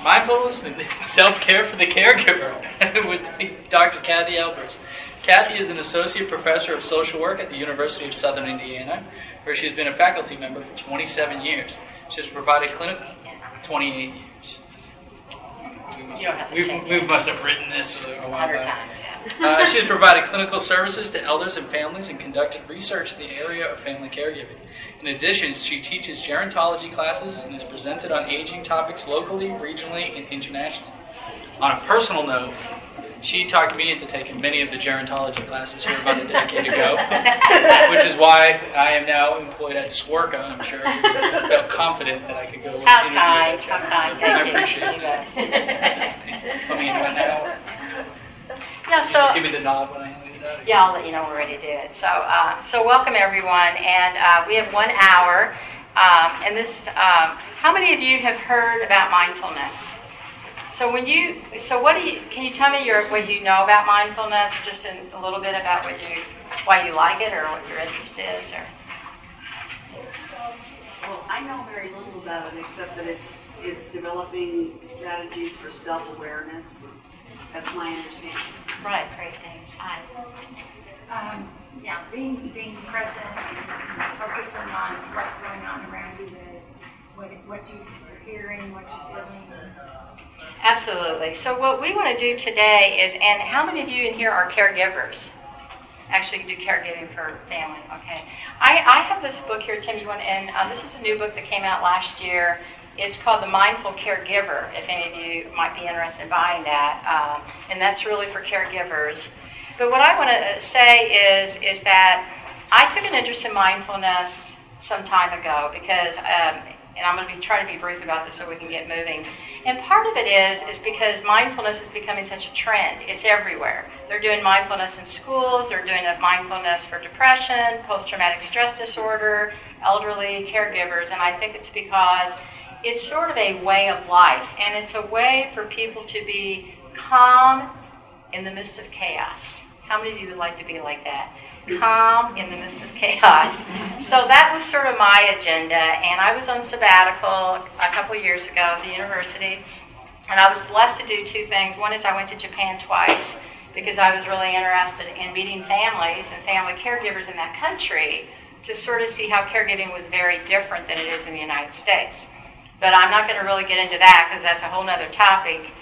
Mindfulness and Self-Care for the Caregiver with Dr. Kathy Albers. Kathy is an associate professor of social work at the University of Southern Indiana, where she has been a faculty member for 27 years. She has provided clinical 28 years. We must have written this a while back. She has provided clinical services to elders and families and conducted research in the area of family caregiving. In addition, she teaches gerontology classes and is presented on aging topics locally, regionally, and internationally. On a personal note, she talked me into taking many of the gerontology classes here about a decade ago, which is why I am now employed at Swerka, I'm sure, because I felt confident that I could go How kind. So I appreciate that. I mean, what now? Yeah, so just give me the nod when I hand these out. Yeah, I'll let you know we're ready to do it. So welcome everyone, and we have 1 hour. And this, how many of you have heard about mindfulness? So can you tell me what you know about mindfulness, or just a little bit about why you like it, or what your interest is, or? Well, I know very little about it except that it's developing strategies for self-awareness. That's my understanding. Right, great, thanks. Hi. Being present and focusing on what's going on around you, what you're hearing, what you're feeling. Absolutely. So what we want to do today is, and how many of you in here are caregivers? Actually do caregiving for family, okay. I have this book here, Tim, and this is a new book that came out last year. It's called the Mindful Caregiver, if any of you might be interested in buying that. And that's really for caregivers. But what I want to say is that I took an interest in mindfulness some time ago because, and I'm going to try to be brief about this so we can get moving. And part of it is because mindfulness is becoming such a trend. It's everywhere. They're doing mindfulness in schools. They're doing mindfulness for depression, post-traumatic stress disorder, elderly caregivers. And I think it's because it's sort of a way of life, and it's a way for people to be calm in the midst of chaos. How many of you would like to be like that? Calm in the midst of chaos. So that was sort of my agenda, and I was on sabbatical a couple years ago at the university, and I was blessed to do two things. One is I went to Japan twice because I was really interested in meeting families and family caregivers in that country to sort of see how caregiving was very different than it is in the United States. But I'm not going to really get into that because that's a whole other topic.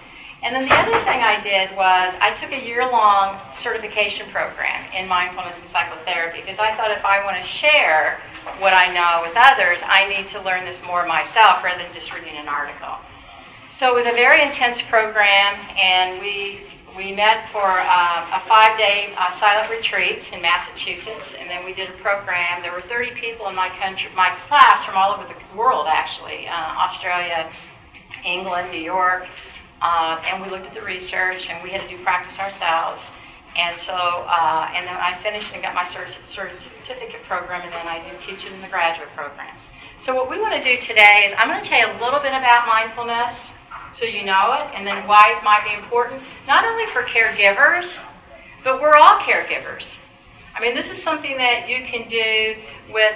And then the other thing I did was I took a year-long certification program in mindfulness and psychotherapy because I thought if I want to share what I know with others, I need to learn this more myself rather than just reading an article. So it was a very intense program, and we met for a 5-day silent retreat in Massachusetts, and then we did a program. There were 30 people in my class from all over the world, actually, Australia, England, New York, and we looked at the research, and we had to do practice ourselves. And so, and then I finished and got my certificate program, and then I do teach it in the graduate programs. So what we want to do today is I'm going to tell you a little bit about mindfulness, so you know it, and then why it might be important, not only for caregivers, but we're all caregivers. I mean, this is something that you can do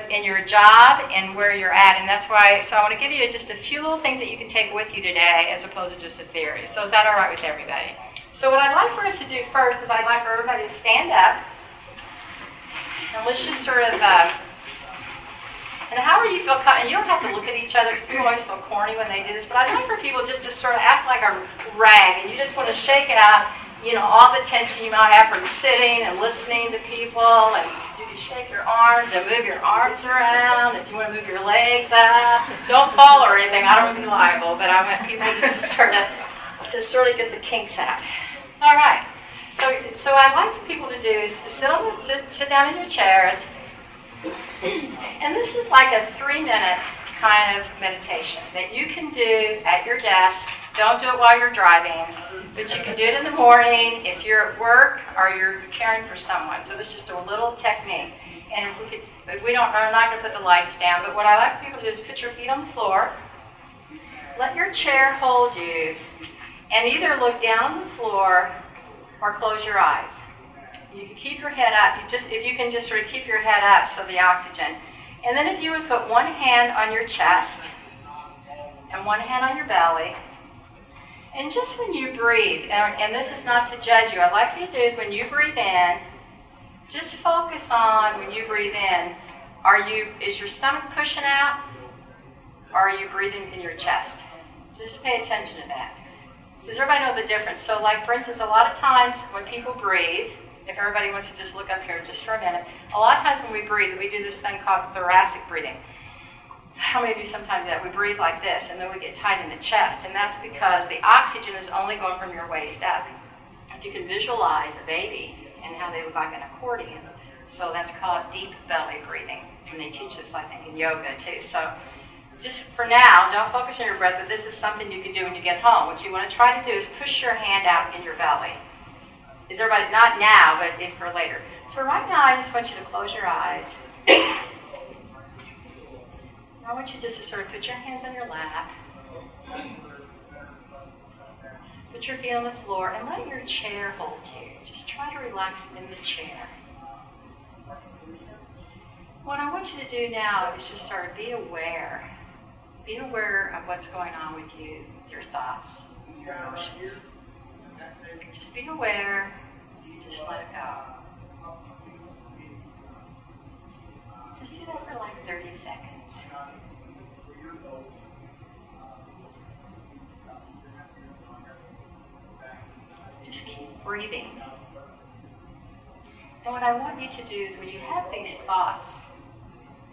in your job and where you're at, and that's why, so I want to give you just a few little things that you can take with you today as opposed to just a theory. So is that all right with everybody? So what I'd like for us to do first is I'd like for everybody to stand up, and let's just sort of, and however you feel, and you don't have to look at each other because people always feel corny when they do this, but I'd like for people just to sort of act like a rag, and you just want to shake out, you know, all the tension you might have from sitting and listening to people, and you can shake your arms and move your arms around. If you want to move your legs up, don't fall or anything. I don't want to be liable, but I want people just to sort of get the kinks out. All right. So I'd like for people to do is sit down in your chairs. And this is like a 3-minute kind of meditation that you can do at your desk. Don't do it while you're driving, but you can do it in the morning if you're at work or you're caring for someone. So this is just a little technique. And we're not going to put the lights down, but what I like for people to do is put your feet on the floor, let your chair hold you, and either look down on the floor or close your eyes. You can keep your head up. If you can just sort of keep your head up, so the oxygen. And then if you would put one hand on your chest and one hand on your belly, And just when you breathe, and this is not to judge you, I'd like for you to do is when you breathe in, just focus on when you breathe in, is your stomach pushing out, or are you breathing in your chest? Just pay attention to that. Does everybody know the difference? So like, for instance, a lot of times when people breathe, if everybody wants to just look up here just for a minute, a lot of times when we breathe, we do this thing called thoracic breathing. How many of you sometimes do that? We breathe like this, and then we get tight in the chest, and that's because the oxygen is only going from your waist up. If you can visualize a baby and how they look like an accordion, so that's called deep belly breathing, and they teach this, I think, in yoga too. So just for now, don't focus on your breath, but this is something you can do when you get home. What you want to try to do is push your hand out in your belly. Is everybody, not now, but for later. So right now, I just want you to close your eyes. I want you just to sort of put your hands on your lap. Put your feet on the floor and let your chair hold you. Just try to relax in the chair. What I want you to do now is just sort of be aware. Be aware of what's going on with you, your thoughts, your emotions. Just be aware. Just let it go. Just do that for like 30 seconds. Just keep breathing. And what I want you to do is when you have these thoughts,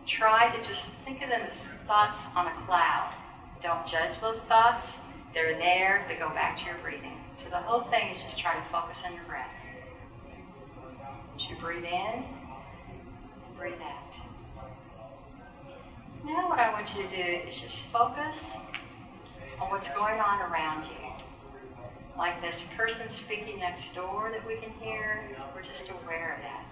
try to just think of them as thoughts on a cloud. Don't judge those thoughts. They're there. They go back to your breathing. So the whole thing is just try to focus on your breath. As you breathe in and breathe out. Now what I want you to do is just focus on what's going on around you. Like this person speaking next door that we can hear, we're just aware of that.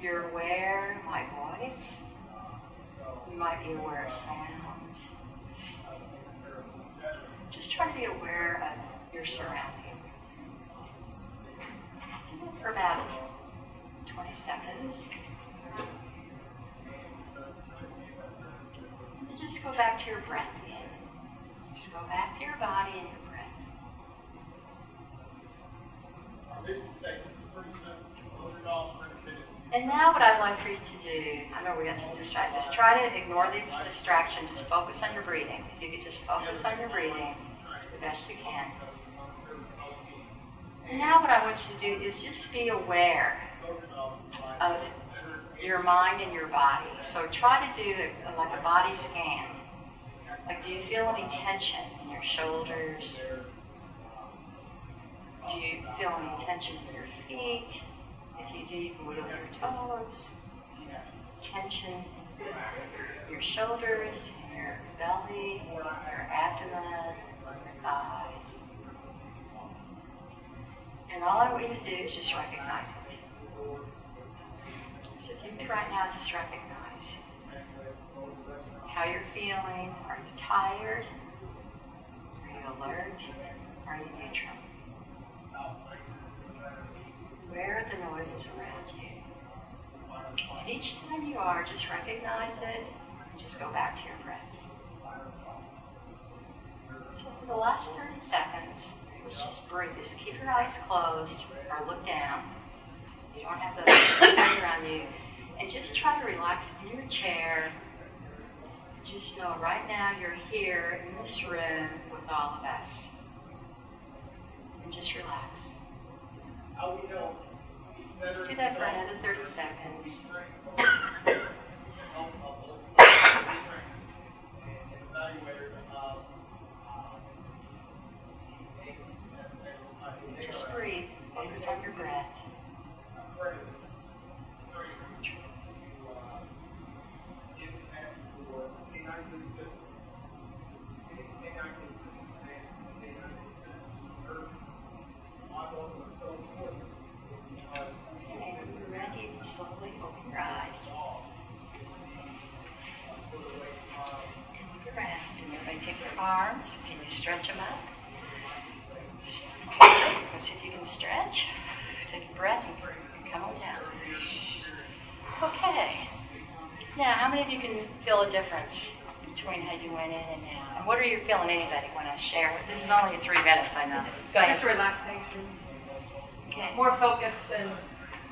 You're aware of my voice. You might be aware of sounds. Just try to be aware of your surroundings. Do that for about 20 seconds. And then just go back to your breath again. Just go back to your body and your breath. And now what I'd like for you to do, I know we got some distractions, just try to ignore the distraction, just focus on your breathing. If you could just focus on your breathing the best you can. And now what I want you to do is just be aware of your mind and your body. So try to do like a body scan. Like, do you feel any tension in your shoulders? Do you feel any tension in your feet? If you do, you can wiggle your toes. Tension in your shoulders, in your belly, your abdomen, your thighs. And all I want you to do is just recognize it. So if you could right now just recognize how you're feeling. Are you tired? Are you alert? Are you neutral? Where are the noises around you? And each time you are, just recognize it and just go back to your breath. So for the last 30 seconds, just breathe. Just keep your eyes closed or look down. You don't have to look around you. And just try to relax in your chair. Just know right now you're here in this room with all of us. And just relax. Just do that for another 30 seconds. Just breathe. Focus on your breath. Arms, can you stretch them up? Let's see if you can stretch. Take a breath and come on down. Okay. Now, how many of you can feel a difference between how you went in and out? And what are you feeling, anybody want to share? This is only 3 minutes, I know. Go ahead. Just relaxation. Okay. More focused and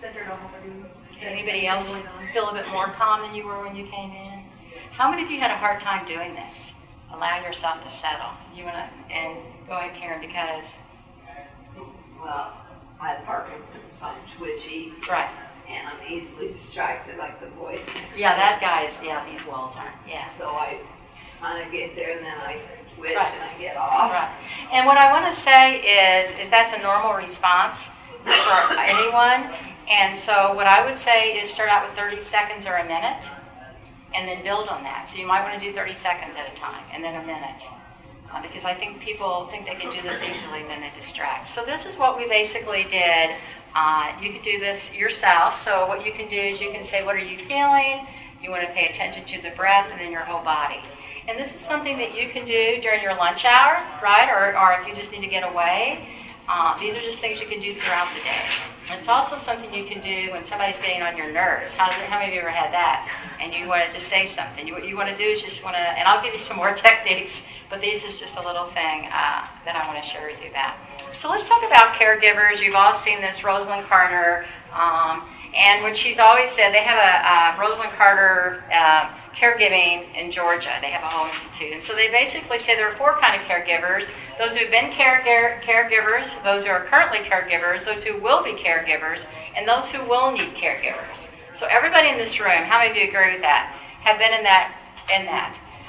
centered on what we're doing. Anybody else feel a bit more calm than you were when you came in? How many of you had a hard time doing this? Allowing yourself to settle. You want to, and go ahead, Karen, because. Well, I have Parkinson's, so I'm twitchy. Right. And I'm easily distracted, like the voice. Yeah, that guy is, these walls are, yeah. So I kind of get there and then I twitch Right. and I get off. Right. And what I want to say is that's a normal response for anyone. And so what I would say is start out with 30 seconds or a minute and then build on that. So you might want to do 30 seconds at a time and then a minute. Because I think people think they can do this easily and then they distract. So this is what we basically did. You can do this yourself. So what you can do is you can say, what are you feeling? You want to pay attention to the breath and then your whole body. And this is something that you can do during your lunch hour, right? Or if you just need to get away. These are just things you can do throughout the day. It's also something you can do when somebody's getting on your nerves. How many of you ever had that? And you want to just say something. What you want to do is just want to, and I'll give you some more techniques, but this is just a little thing that I want to share with you about. So let's talk about caregivers. You've all seen this, Rosalind Carter. And what she's always said, they have a Rosalind Carter Caregiving in Georgia. They have a whole institute. And so they basically say there are 4 kinds of caregivers. Those who've been caregivers, those who are currently caregivers, those who will be caregivers, and those who will need caregivers. So everybody in this room, how many of you agree with that, have been in that?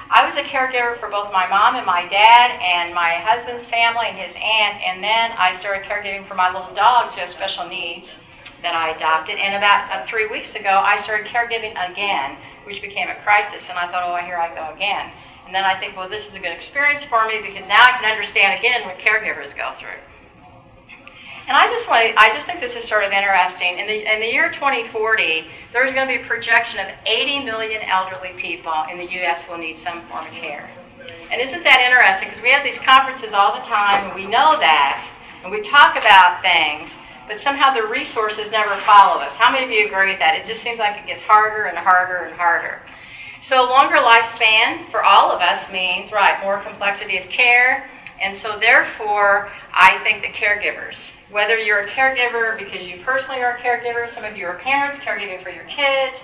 I was a caregiver for both my mom and my dad and my husband's family and his aunt, and then I started caregiving for my little dogs who have special needs that I adopted. And about 3 weeks ago, I started caregiving again, which became a crisis. And I thought, oh, here I go again. And then I think, well, this is a good experience for me because now I can understand again what caregivers go through. And I just think this is sort of interesting. In the year 2040, there's going to be a projection of 80 million elderly people in the U.S. will need some form of care. And isn't that interesting? Because we have these conferences all the time, and we know that, and we talk about things, but somehow the resources never follow us. How many of you agree with that? It just seems like it gets harder and harder and harder. So longer lifespan for all of us means, right, more complexity of care. And so therefore, I think that caregivers, whether you're a caregiver because you personally are a caregiver, some of you are parents caregiving for your kids,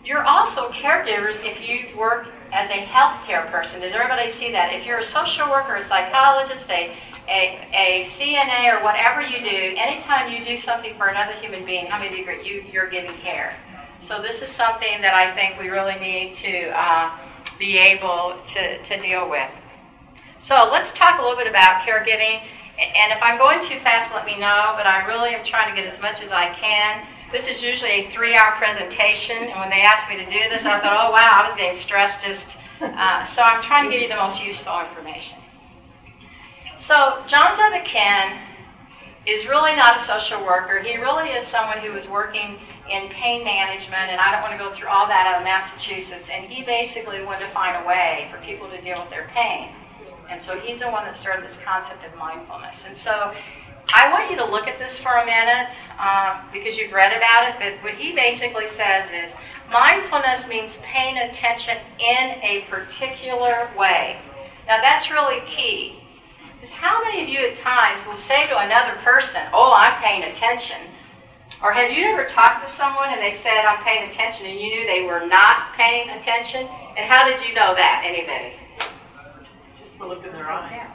you're also caregivers if you work as a healthcare person. Does everybody see that? If you're a social worker, a psychologist, a CNA, or whatever you do, anytime you do something for another human being, how many of you agree you're giving care? So this is something that I think we really need to be able to deal with. So let's talk a little bit about caregiving. And if I'm going too fast, let me know, but I really am trying to get as much as I can. This is usually a 3-hour presentation, and when they asked me to do this, I thought, oh wow, I was getting stressed just, so I'm trying to give you the most useful information. So John Zedekin is really not a social worker. He really is someone who is working in pain management, and I don't want to go through all that out of Massachusetts, and he basically wanted to find a way for people to deal with their pain. And so he's the one that started this concept of mindfulness. And so I want you to look at this for a minute because you've read about it, but what he basically says is mindfulness means paying attention in a particular way. Now that's really key. Because how many of you at times will say to another person, oh, I'm paying attention? Or have you ever talked to someone and they said, I'm paying attention, and you knew they were not paying attention? And how did you know that, anybody? Just the look in their eyes.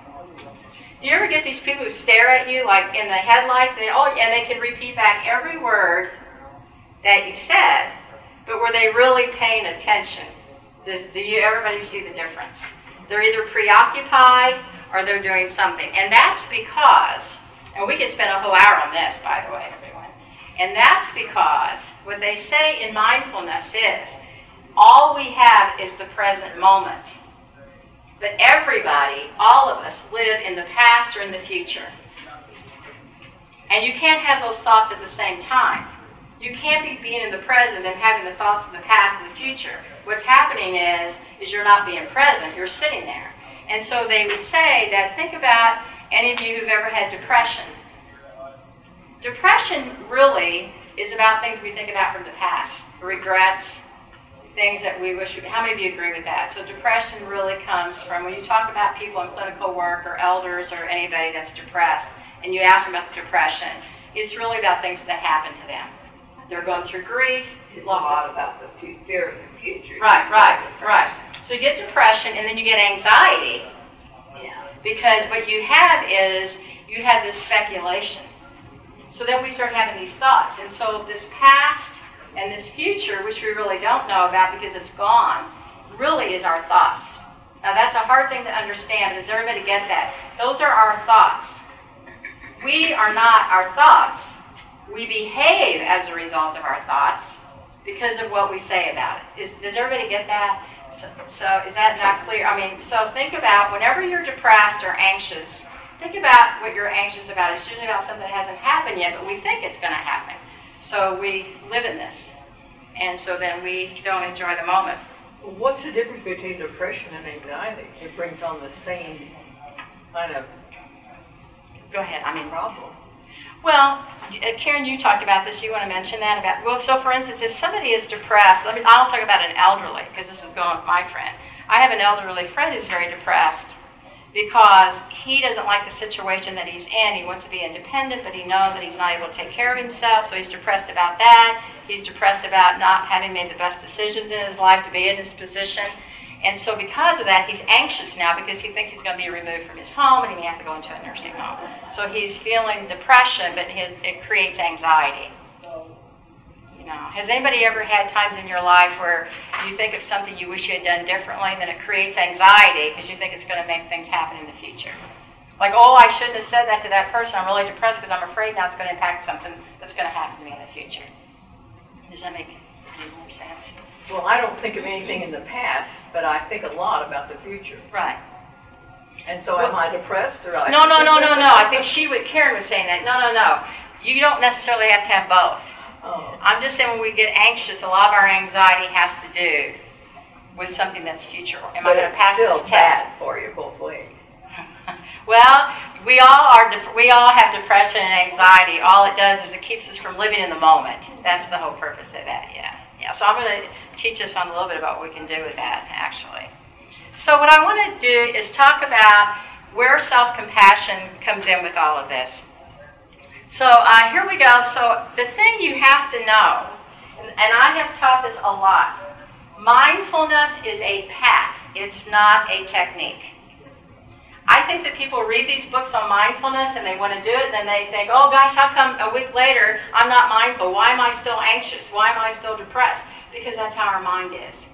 Do you ever get these people who stare at you like in the headlights and they can repeat back every word that you said, but were they really paying attention? Do you everybody see the difference? They're either preoccupied or they're doing something. And that's because, and we could spend a whole hour on this, by the way, everyone, and that's because what they say in mindfulness is all we have is the present moment. But everybody, all of us, live in the past or in the future. And you can't have those thoughts at the same time. You can't be being in the present and having the thoughts of the past and the future. What's happening is you're not being present, you're sitting there. And so they would say that, think about any of you who've ever had depression. Depression really is about things we think about from the past, regrets, things that we wish, how many of you agree with that? So depression really comes from, when you talk about people in clinical work or elders or anybody that's depressed, and you ask them about the depression, it's really about things that happen to them. They're going through grief. It's a lot about the fear of the future. Right. So you get depression, and then you get anxiety. Yeah. Because what you have is, you have this speculation. So then we start having these thoughts. And so this past and this future, which we really don't know about because it's gone, really is our thoughts. Now that's a hard thing to understand, but does everybody get that? Those are our thoughts. We are not our thoughts. We behave as a result of our thoughts because of what we say about it. Does everybody get that? So is that not clear? I mean, so think about whenever you're depressed or anxious, think about what you're anxious about. It's usually about something that hasn't happened yet, but we think it's going to happen. So we live in this. And so then we don't enjoy the moment. What's the difference between depression and anxiety? It brings on the same kind of Go ahead. problem. Well, Karen, you talked about this. You want to mention that about? Well, so for instance, if somebody is depressed, I'll talk about an elderly because this is going with my friend. I have an elderly friend who's very depressed because he doesn't like the situation that he's in. He wants to be independent, but he knows that he's not able to take care of himself, so he's depressed about that. He's depressed about not having made the best decisions in his life to be in this position. And so because of that, he's anxious now because he thinks he's going to be removed from his home and he may have to go into a nursing home. So he's feeling depression, but it creates anxiety. You know, has anybody ever had times in your life where you think of something you wish you had done differently, and then it creates anxiety because you think it's going to make things happen in the future? Like, oh, I shouldn't have said that to that person. I'm really depressed because I'm afraid now it's going to impact something that's going to happen to me in the future. Does that make any more sense? Well, I don't think of anything in the past, but I think a lot about the future. Right. And so am I depressed or I... No. I think Karen was saying that. No. You don't necessarily have to have both. Oh. I'm just saying when we get anxious, a lot of our anxiety has to do with something that's future. Am I going to pass this test? But it's still bad for you both ways. Well, we all have depression and anxiety. All it does is it keeps us from living in the moment. That's the whole purpose of that, yeah. So I'm going to teach us on a little bit about what we can do with that, actually. So what I want to do is talk about where self-compassion comes in with all of this. So here we go. So the thing you have to know, and I have taught this a lot, mindfulness is a path. It's not a technique. I think that people read these books on mindfulness and they want to do it, and then they think, oh gosh, how come a week later I'm not mindful? Why am I still anxious? Why am I still depressed? Because that's how our mind is.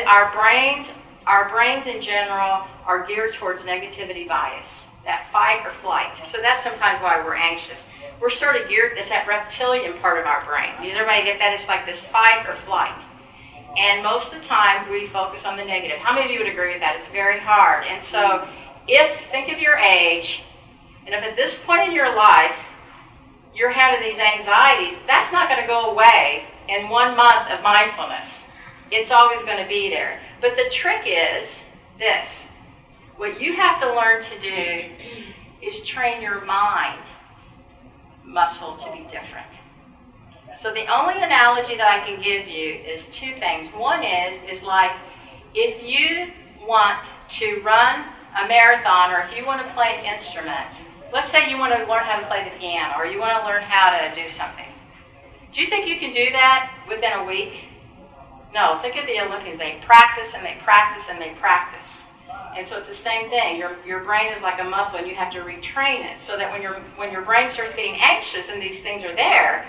Our brains in general are geared towards negativity bias, that fight or flight. So that's sometimes why we're anxious. We're sort of geared, it's that reptilian part of our brain. Does everybody get that? It's like this fight or flight. And most of the time we focus on the negative. How many of you would agree with that? It's very hard. And so think of your age, and if at this point in your life you're having these anxieties, that's not going to go away in 1 month of mindfulness. It's always going to be there. But the trick is this. What you have to learn to do is train your mind muscle to be different. So the only analogy that I can give you is two things. One is like if you want to run a marathon, or if you want to play an instrument, let's say you want to learn how to play the piano, or you want to learn how to do something. Do you think you can do that within a week? No, think of the Olympians. They practice and they practice and they practice. And so it's the same thing. Your brain is like a muscle, and you have to retrain it so that when your brain starts getting anxious and these things are there,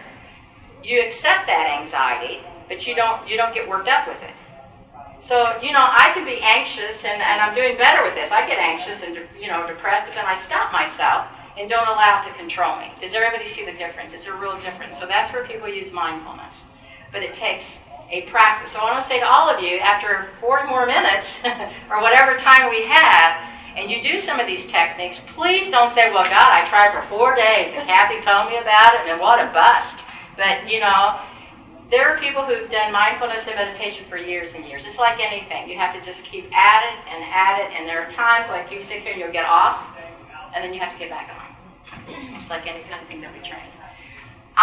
you accept that anxiety, but you don't get worked up with it. So, I can be anxious, and I'm doing better with this. I get anxious and, depressed, but then I stop myself and don't allow it to control me. Does everybody see the difference? It's a real difference. So that's where people use mindfulness. But it takes a practice. So I want to say to all of you, after 40 more minutes, or whatever time we have, and you do some of these techniques, please don't say, well, God, I tried for 4 days, and Kathy told me about it, and what a bust. But, there are people who've done mindfulness and meditation for years and years. It's like anything. You have to just keep at it, and there are times like you sit here and you'll get off, and then you have to get back on. It's like any kind of thing that we train.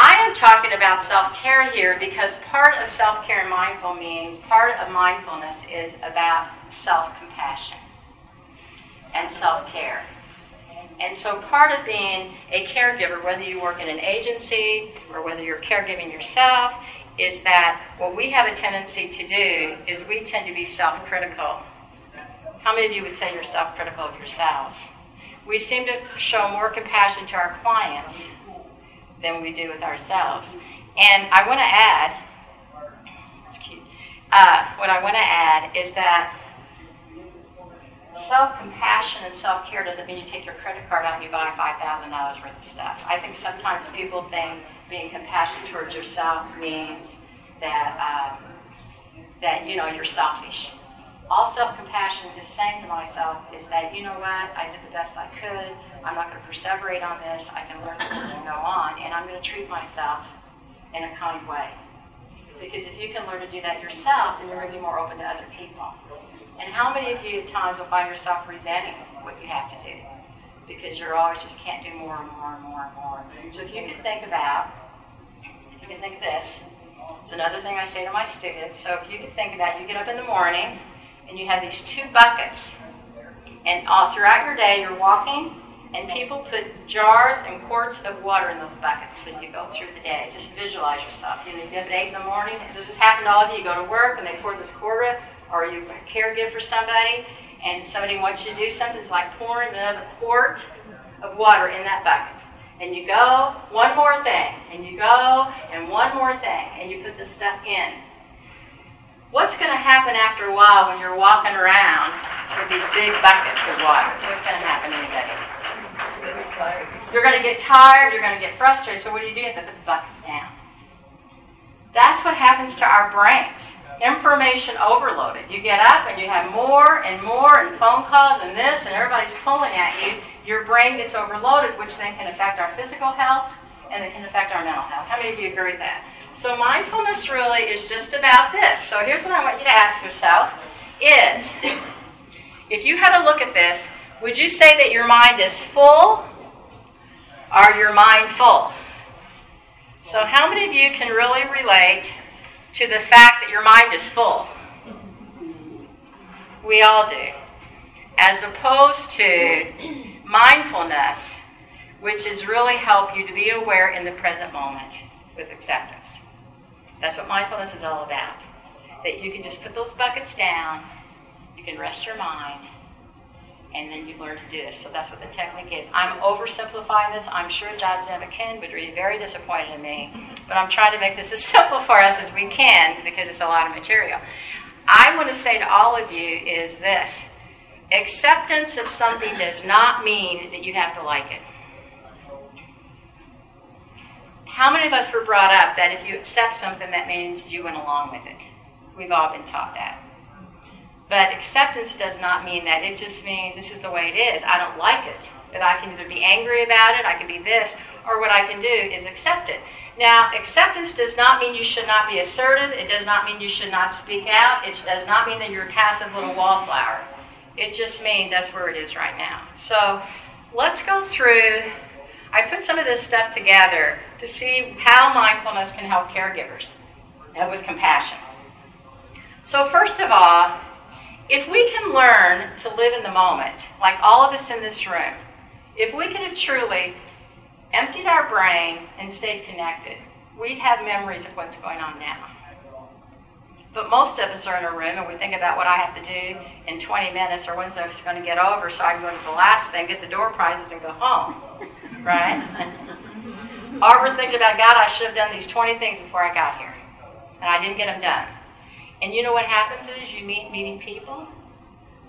I am talking about self-care here because part of self-care and mindful means, part of mindfulness is about self-compassion and self-care. And so part of being a caregiver, whether you work in an agency or whether you're caregiving yourself, is that what we have a tendency to do is we tend to be self-critical. How many of you would say you're self-critical of yourselves? We seem to show more compassion to our clients than we do with ourselves. And I want to add, it's cute, what I want to add is that self-compassion and self-care doesn't mean you take your credit card out and you buy $5,000 worth of stuff. I think sometimes people think being compassionate towards yourself means that, you're selfish. All self-compassion is saying to myself is that, you know what, I did the best I could. I'm not going to perseverate on this. I can learn from this and go on. And I'm going to treat myself in a kind way. Because if you can learn to do that yourself, then you're going to be more open to other people. And how many of you at times will find yourself resenting what you have to do? Because you're always just can't do more and more and more and more. So if you can think of this, it's another thing I say to my students. So if you can think about, you get up in the morning, and you have these 2 buckets. And all throughout your day, you're walking, and people put jars and quarts of water in those buckets. So you go through the day. Just visualize yourself. You get up at 8 in the morning. This has happened to all of you. You go to work, and they pour this quart, or you caregive for somebody, and somebody wants you to do something. It's like pouring another quart of water in that bucket. And you go, one more thing. And you go, and one more thing. And you put this stuff in. What's going to happen after a while when you're walking around with these big buckets of water? What's going to happen to anybody? You're going to get tired. You're going to get frustrated. So what do? You have to put the buckets down. That's what happens to our brains. Information overloaded. You get up and you have more and more and phone calls and this and everybody's pulling at you. Your brain gets overloaded, which then can affect our physical health and it can affect our mental health. How many of you agree with that? So mindfulness really is just about this. So here's what I want you to ask yourself is, if you had a look at this, would you say that your mind is full or your mind full? So how many of you can really relate to the fact that your mind is full? We all do. As opposed to mindfulness, which is really help you to be aware in the present moment with acceptance. That's what mindfulness is all about. That you can just put those buckets down, you can rest your mind, and then you learn to do this. So that's what the technique is. I'm oversimplifying this. I'm sure John Zamakin would be very disappointed in me, but I'm trying to make this as simple for us as we can because it's a lot of material. I want to say to all of you is this. Acceptance of something does not mean that you have to like it. How many of us were brought up that if you accept something, that means you went along with it? We've all been taught that. But acceptance does not mean that. It just means this is the way it is. I don't like it. But I can either be angry about it, I can be this, or what I can do is accept it. Now, acceptance does not mean you should not be assertive. It does not mean you should not speak out. It does not mean that you're a passive little wallflower. It just means that's where it is right now. So let's go through. I put some of this stuff together to see how mindfulness can help caregivers and with compassion. So first of all, if we can learn to live in the moment, like all of us in this room, if we could have truly emptied our brain and stayed connected, we'd have memories of what's going on now. But most of us are in a room and we think about what I have to do in 20 minutes or when's this going to get over so I can go to the last thing, get the door prizes, and go home. Right? Or we're thinking about, God, I should have done these 20 things before I got here. And I didn't get them done. And you know what happens is you meeting people.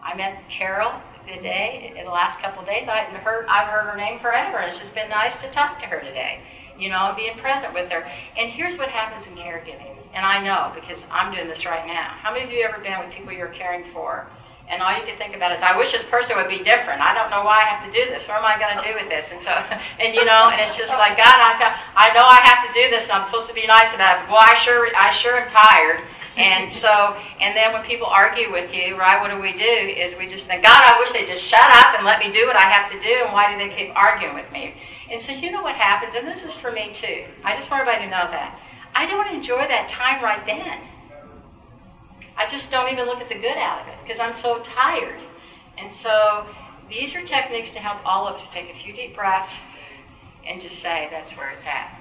I met Carol today, in the last couple of days. I've heard her name forever, and it's just been nice to talk to her today. You know, being present with her. And here's what happens in caregiving. And I know, because I'm doing this right now. How many of you ever been with people you're caring for, and all you can think about is, I wish this person would be different. I don't know why I have to do this. What am I going to do with this? And so, and you know, and it's just like, God, I know I have to do this, and I'm supposed to be nice about it. But boy, I sure am tired. And then when people argue with you, right, what do? Is we just think, God, I wish they'd just shut up and let me do what I have to do, and why do they keep arguing with me? And so you know what happens, and this is for me too. I just want everybody to know that. I don't enjoy that time right then. I just don't even look at the good out of it because I'm so tired. And so these are techniques to help all of us to take a few deep breaths and just say that's where it's at.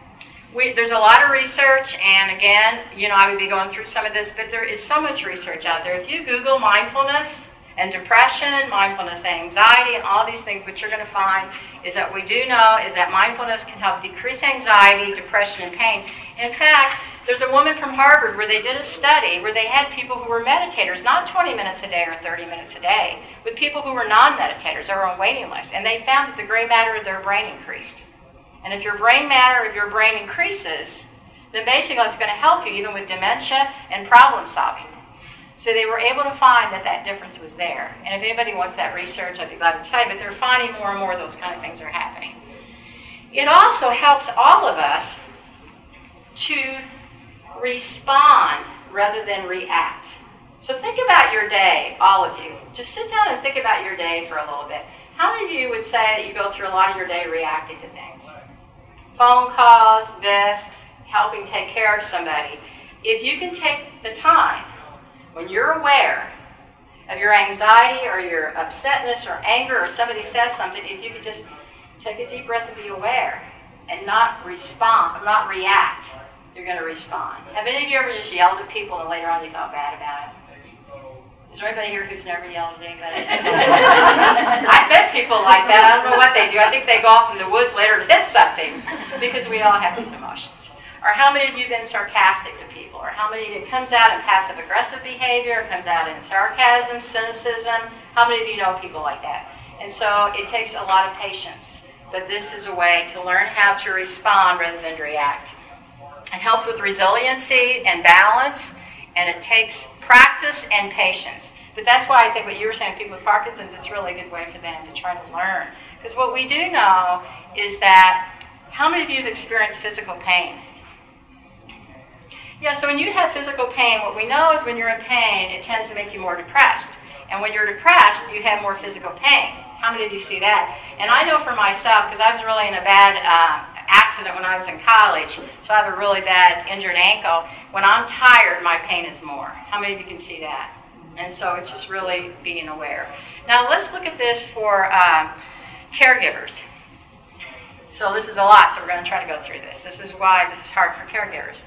There's a lot of research, and again, I would be going through some of this, but there is so much research out there. If you Google mindfulness and depression, mindfulness and anxiety, and all these things, what you're going to find is that we do know is that mindfulness can help decrease anxiety, depression, and pain. In fact, there's a woman from Harvard where they did a study where they had people who were meditators, not 20 minutes a day or 30 minutes a day, with people who were non-meditators or on waiting lists, and they found that the gray matter of their brain increased. And if your brain matter of your brain increases, then basically it's going to help you even with dementia and problem solving. So they were able to find that that difference was there. And if anybody wants that research, I'd be glad to tell you, but they're finding more and more of those kind of things are happening. It also helps all of us to respond rather than react. So think about your day, all of you. Just sit down and think about your day for a little bit. How many of you would say that you go through a lot of your day reacting to things? Phone calls, this, helping take care of somebody. If you can take the time when you're aware of your anxiety or your upsetness or anger or somebody says something, if you could just take a deep breath and be aware and not respond, not react, you're going to respond. Have any of you ever just yelled at people and later on you felt bad about it? Is there anybody here who's never yelled at anybody? I've met people like that. I don't know what they do. I think they go off in the woods later and hit something because we all have these emotions. Or how many of you have been sarcastic to people? Or how many, it comes out in passive-aggressive behavior, it comes out in sarcasm, cynicism. How many of you know people like that? And so it takes a lot of patience. But this is a way to learn how to respond rather than to react. It helps with resiliency and balance, and it takes practice and patience. But that's why I think what you were saying, people with Parkinson's, it's really a good way for them to try to learn. Because what we do know is that, how many of you have experienced physical pain? Yeah, so when you have physical pain, what we know is when you're in pain, it tends to make you more depressed. And when you're depressed, you have more physical pain. How many of you see that? And I know for myself, because I was really in a bad accident when I was in college, so I have a really bad injured ankle. When I'm tired, my pain is more. How many of you can see that? And so it's just really being aware. Now let's look at this for caregivers. So this is a lot, so we're going to try to go through this. This is why this is hard for caregivers.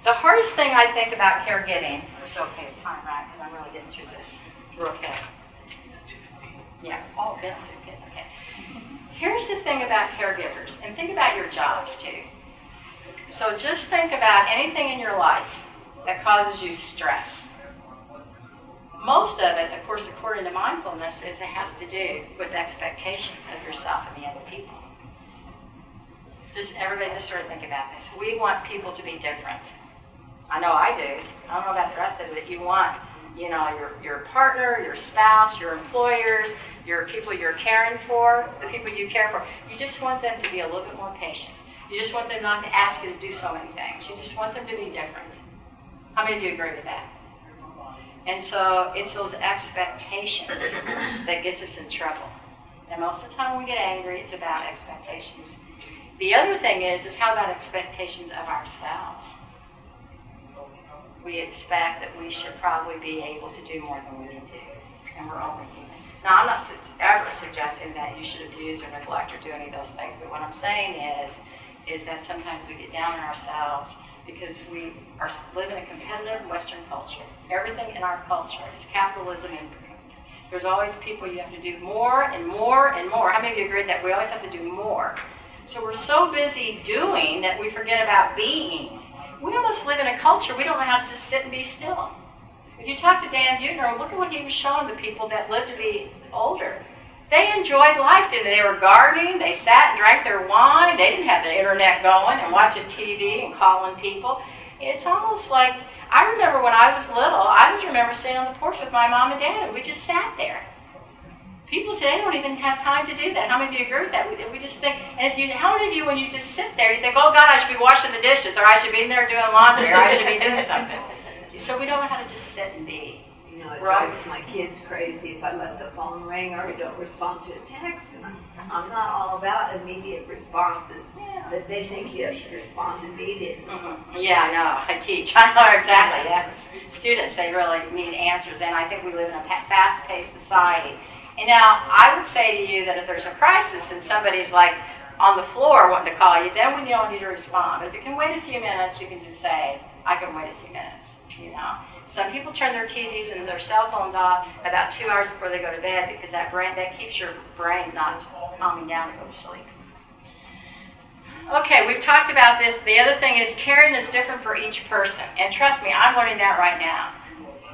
The hardest thing I think about caregiving, we're still okay with time, right? Because I'm really getting through this. We're okay. Yeah. Oh, good. Okay. Here's the thing about caregivers, and think about your jobs too. So just think about anything in your life that causes you stress. Most of it, of course, according to mindfulness, is it has to do with expectations of yourself and the other people. Everybody just sort of think about this. We want people to be different. I know I do. I don't know about the rest of it. You want, your partner, your spouse, your employers, your people you're caring for, the people you care for. You just want them to be a little bit more patient. You just want them not to ask you to do so many things. You just want them to be different. How many of you agree with that? And so it's those expectations that gets us in trouble. And most of the time when we get angry, it's about expectations. The other thing is how about expectations of ourselves? We expect that we should probably be able to do more than we can do. And we're only human. Now, I'm not ever suggesting that you should abuse or neglect or do any of those things. But what I'm saying is that sometimes we get down on ourselves because we live in a competitive Western culture. Everything in our culture is capitalism, and there's always people you have to do more and more and more. How many of you agree that we always have to do more? So we're so busy doing that we forget about being. We almost live in a culture, we don't know how to just sit and be still. If you talk to Dan Buettner, look at what he was showing the people that lived to be older. They enjoyed life, didn't they? They were gardening, they sat and drank their wine, they didn't have the internet going and watching TV and calling people. It's almost like, I remember when I was little, I just remember sitting on the porch with my mom and dad, and we just sat there. People today don't even have time to do that. How many of you agree with that? We just think, and how many of you, when you just sit there, you think, oh God, I should be washing the dishes, or I should be in there doing laundry, or I should be doing something. So we don't know how to just sit and be. You know, it We're all- drives my kids crazy if I let the phone ring or I don't respond to a text. And I'm not all about immediate responses, but they think you should respond immediately. Mm-hmm. Yeah, I know. I teach. I know exactly. Yes. Students, they really need answers, and I think we live in a fast-paced society. And now, I would say to you that if there's a crisis and somebody's like on the floor wanting to call you, then we don't need to respond. But if you can wait a few minutes, you can just say, I can wait a few minutes, you know. Some people turn their TVs and their cell phones off about 2 hours before they go to bed because that keeps your brain not calming down to go to sleep. Okay, we've talked about this. The other thing is caring is different for each person. And trust me, I'm learning that right now.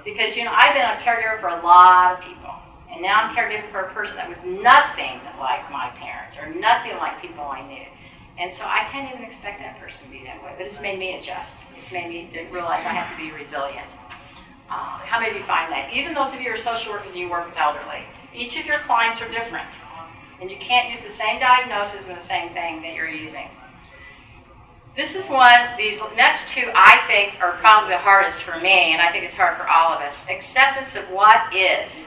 Because, you know, I've been a caregiver for a lot of people. And now I'm caregiving for a person that was nothing like my parents or nothing like people I knew. And so I can't even expect that person to be that way. But it's made me adjust. It's made me realize I have to be resilient. How many of you find that? Even those of you who are social workers and you work with elderly, each of your clients are different. And you can't use the same diagnosis and the same thing that you're using. This is one, these next two I think are probably the hardest for me, and I think it's hard for all of us. Acceptance of what is.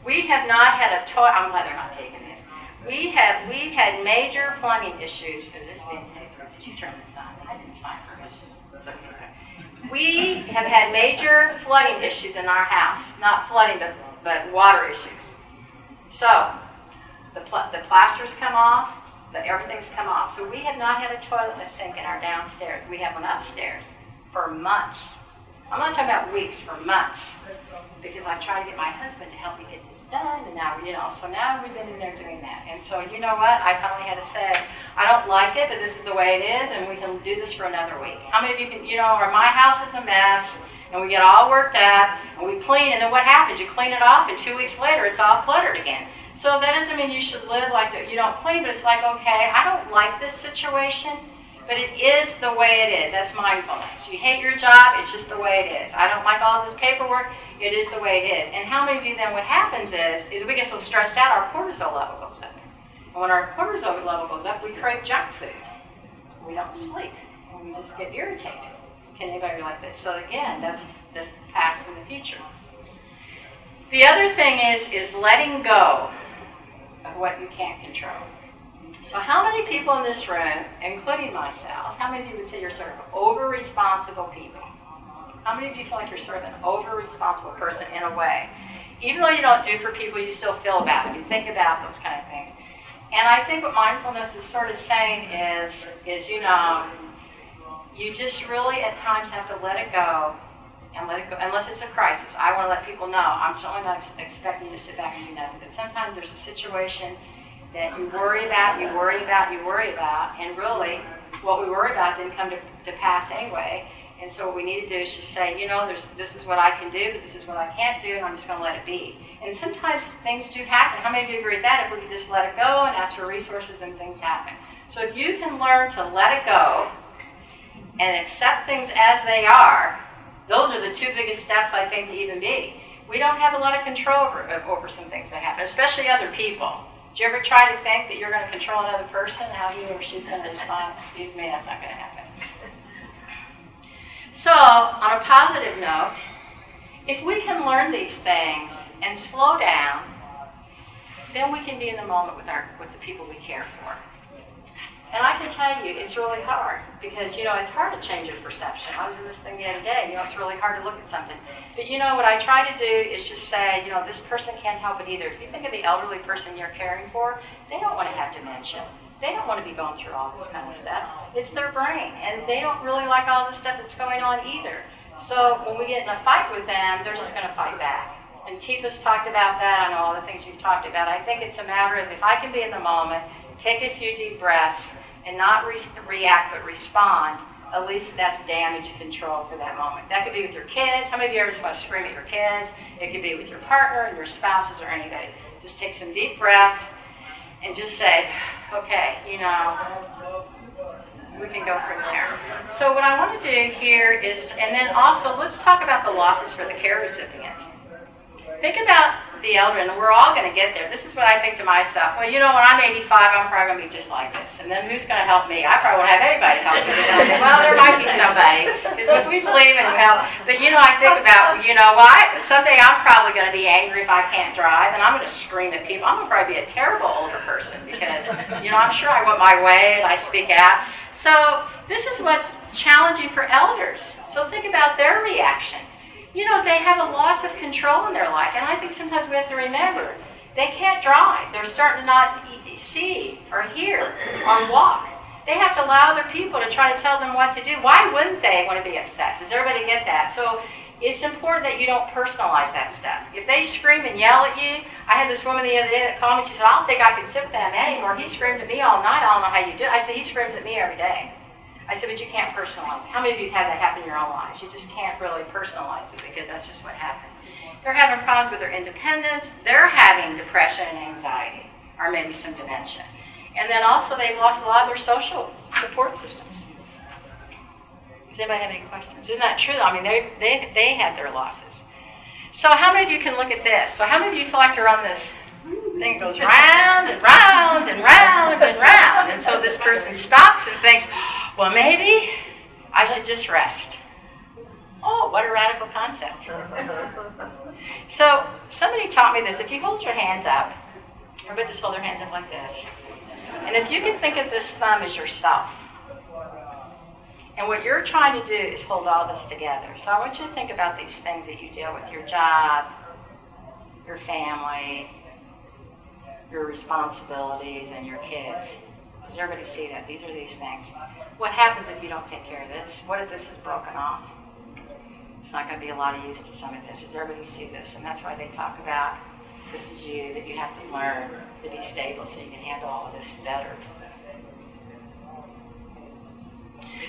We have not had a I'm glad they're not taking this. We've had major plumbing issues. Is this being taken? Did you turn this on? I didn't sign permission. We have had major flooding issues in our house. Not flooding, but water issues. So, the plasters come off, everything's come off. So we have not had a toilet and a sink in our downstairs. We have one upstairs for months. I'm not talking about weeks, for months. Because I tried to get my husband to help me get this done, and now, you know, so now we've been in there doing that. And so, you know what, I finally had to say, I don't like it, but this is the way it is, and we can do this for another week. How many of you can, you know, or my house is a mess, and we get all worked up, and we clean, and then what happens? You clean it off, and 2 weeks later, it's all cluttered again. So that doesn't mean you should live like that. You don't clean, but it's like, okay, I don't like this situation, but it is the way it is. That's mindfulness. You hate your job, it's just the way it is. I don't like all this paperwork, it is the way it is. And how many of you then, what happens is we get so stressed out, our cortisol level goes up. And when our cortisol level goes up, we crave junk food. We don't sleep, and we just get irritated. Can anybody like this? So again, that's the past and the future. The other thing is letting go of what you can't control. So how many people in this room, including myself, how many of you would say you're sort of over-responsible people? How many of you feel like you're sort of an over-responsible person in a way? Even though you don't do for people, you still feel about them. You think about those kind of things. And I think what mindfulness is sort of saying is you know, you just really at times have to let it go and let it go, unless it's a crisis. I want to let people know, I'm certainly not expecting you to sit back and do nothing. But sometimes there's a situation that you worry about, and you worry about, and you worry about, and really, what we worry about didn't come to pass anyway. And so what we need to do is just say, you know, this is what I can do, but this is what I can't do, and I'm just going to let it be. And sometimes things do happen. How many of you agree with that? If we could just let it go and ask for resources, and things happen. So if you can learn to let it go and accept things as they are, those are the two biggest steps, I think, to even be. We don't have a lot of control over some things that happen, especially other people. Do you ever try to think that you're going to control another person, how he or she's going to respond? Excuse me, that's not going to happen. So, on a positive note, if we can learn these things and slow down, then we can be in the moment with the people we care for. And I can tell you, it's really hard because, you know, it's hard to change your perception. I was in this thing the other day, you know, it's really hard to look at something. But, you know, what I try to do is just say, you know, this person can't help it either. If you think of the elderly person you're caring for, they don't want to have dementia. They don't want to be going through all this kind of stuff. It's their brain, and they don't really like all the stuff that's going on either. So when we get in a fight with them, they're just going to fight back. And Tifa's talked about that. I know all the things you've talked about. I think it's a matter of if I can be in the moment, take a few deep breaths, and not react but respond, at least that's damage control for that moment. That could be with your kids. How many of you ever just want to scream at your kids? It could be with your partner and your spouses or anybody. Just take some deep breaths and just say, okay, you know, we can go from there. So what I want to do here is, and then also let's talk about the losses for the care recipient. Think about the elder, and we're all going to get there. This is what I think to myself. Well, when I'm 85, I'm probably going to be just like this. And then who's going to help me? I probably won't have anybody to help me. Well, there might be somebody. Because if we believe in help. But, I think about, someday I'm probably going to be angry if I can't drive, and I'm going to scream at people. I'm going to probably be a terrible older person because, I'm sure I want my way and I speak out. So this is what's challenging for elders. So think about their reaction. They have a loss of control in their life, and I think sometimes we have to remember, they can't drive. They're starting to not see or hear or walk. They have to allow other people to try to tell them what to do. Why wouldn't they want to be upset? Does everybody get that? So it's important that you don't personalize that stuff. If they scream and yell at you, I had this woman the other day that called me, she said, I don't think I can sit with that man anymore. He screamed at me all night. I don't know how you do it. I said, he screams at me every day. I said, but you can't personalize it. How many of you have had that happen in your own lives? You just can't really personalize it because that's just what happens. They're having problems with their independence. They're having depression and anxiety, or maybe some dementia. And then also they've lost a lot of their social support systems. Does anybody have any questions? Isn't that true? I mean, they had their losses. So how many of you can look at this? So how many of you feel like you're on this thing that goes round and round and round and round? And so this person stops and thinks, well, maybe I should just rest. Oh, what a radical concept. So somebody taught me this. If you hold your hands up, everybody just hold their hands up like this. And if you can think of this thumb as yourself, and what you're trying to do is hold all this together. So I want you to think about these things that you deal with, your job, your family, your responsibilities, and your kids. Does everybody see that? These are these things. What happens if you don't take care of this? What if this is broken off? It's not going to be a lot of use to some of this. Does everybody see this? And that's why they talk about this is you, that you have to learn to be stable so you can handle all of this better.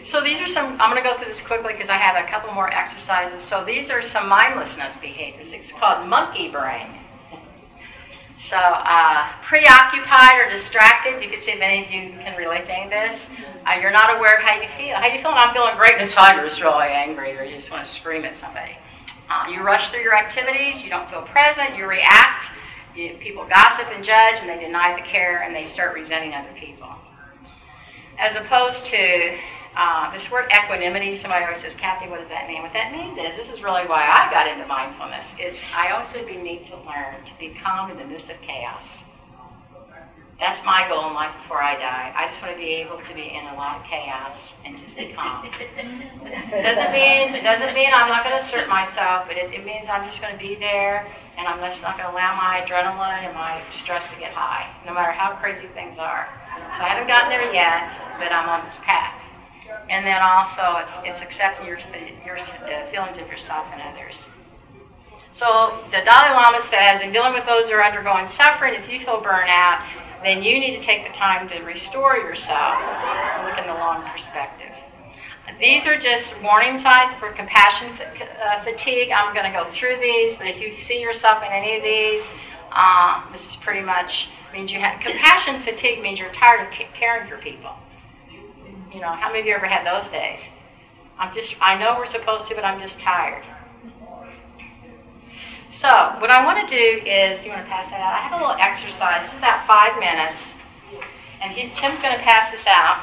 So these are some, I'm going to go through this quickly because I have a couple more exercises. So these are some mindlessness behaviors. It's called monkey brain. So preoccupied or distracted, you can see if any of you can relate to any of this. You're not aware of how you feel. How you feeling? I'm feeling great, and inside you're just really angry, or you just want to scream at somebody. You rush through your activities. You don't feel present. You react. People gossip and judge, and they deny the care, and they start resenting other people. As opposed to this word equanimity, somebody always says, Kathy, what does that mean? What that means is, this is really why I got into mindfulness, is I also need to learn to be calm in the midst of chaos. That's my goal in life before I die. I just want to be able to be in a lot of chaos and just be calm. It doesn't mean I'm not going to assert myself, but it means I'm just going to be there, and I'm just not going to allow my adrenaline and my stress to get high, no matter how crazy things are. So I haven't gotten there yet, but I'm on this path. And then also, it's accepting your feelings of yourself and others. So the Dalai Lama says, in dealing with those who are undergoing suffering, if you feel burnout, then you need to take the time to restore yourself and look in the long perspective. These are just warning signs for compassion fatigue. I'm going to go through these, but if you see yourself in any of these, this is pretty much means you have compassion fatigue. Means you're tired of caring for people. How many of you ever had those days? I know we're supposed to, but I'm just tired. So what I want to do is, do you want to pass that out? I have a little exercise. It's about 5 minutes. And Tim's going to pass this out.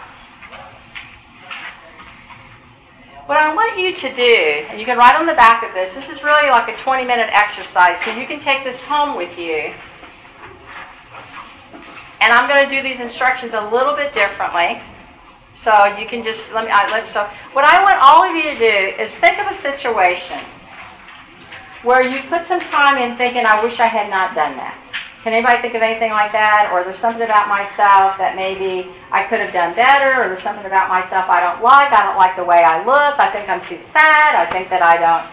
What I want you to do, and you can write on the back of this, this is really like a 20-minute exercise, so you can take this home with you. And I'm going to do these instructions a little bit differently. So you can just, so what I want all of you to do is think of a situation where you put some time in thinking, I wish I had not done that. Can anybody think of anything like that? Or there's something about myself that maybe I could have done better, or there's something about myself I don't like the way I look, I think I'm too fat, I think that I don't,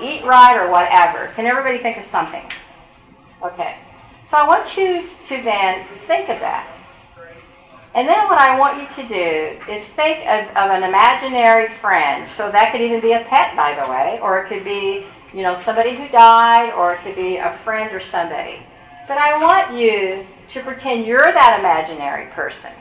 eat right, or whatever. Can everybody think of something? Okay. So I want you to then think of that. And then what I want you to do is think of an imaginary friend. So that could even be a pet, by the way, or it could be, somebody who died, or it could be a friend or somebody. But I want you to pretend you're that imaginary person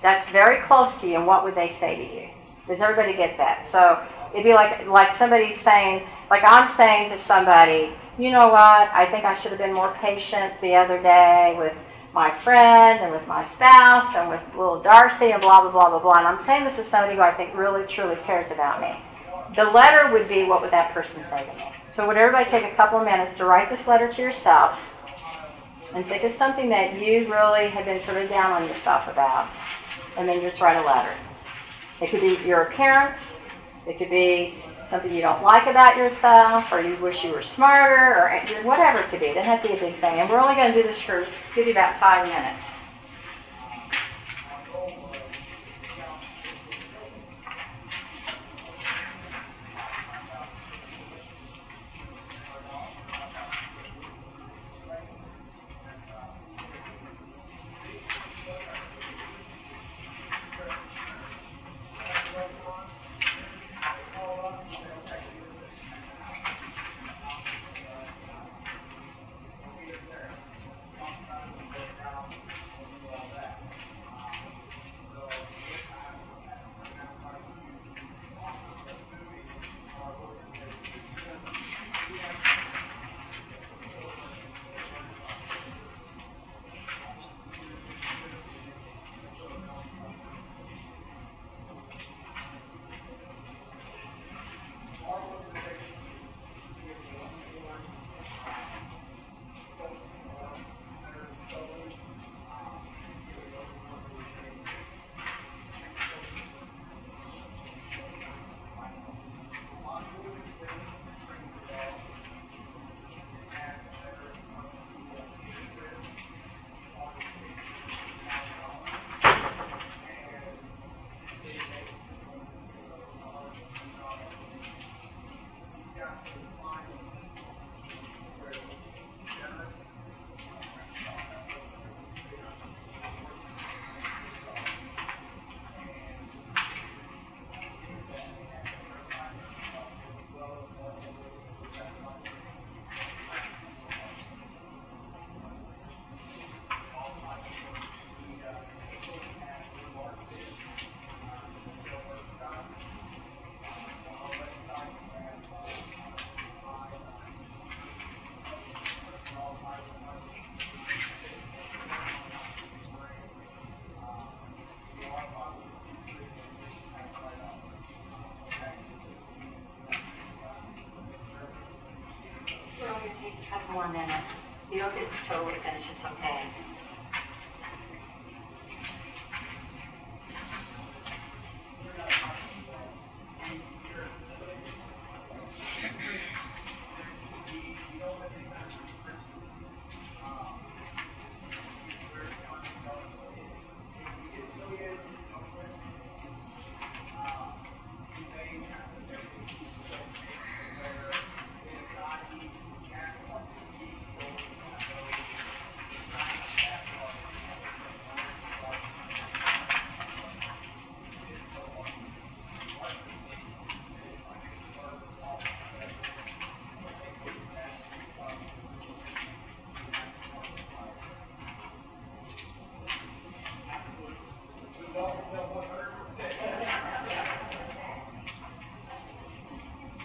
that's very close to you, and what would they say to you? Does everybody get that? So it'd be like somebody saying, like I'm saying to somebody, you know what, I think I should have been more patient the other day with my friend and with my spouse and with little Darcy and blah, blah, blah, blah, blah. And I'm saying this to somebody who I think really, truly cares about me. The letter would be, what would that person say to me? So would everybody take a couple of minutes to write this letter to yourself and think of something that you really have been sort of down on yourself about, and then just write a letter. It could be your appearance, it could be something you don't like about yourself, or you wish you were smarter, or whatever it could be. It doesn't have to be a big thing. And we're only going to do this for, give you about 5 minutes. A couple more minutes. You don't get to totally finish, it's okay.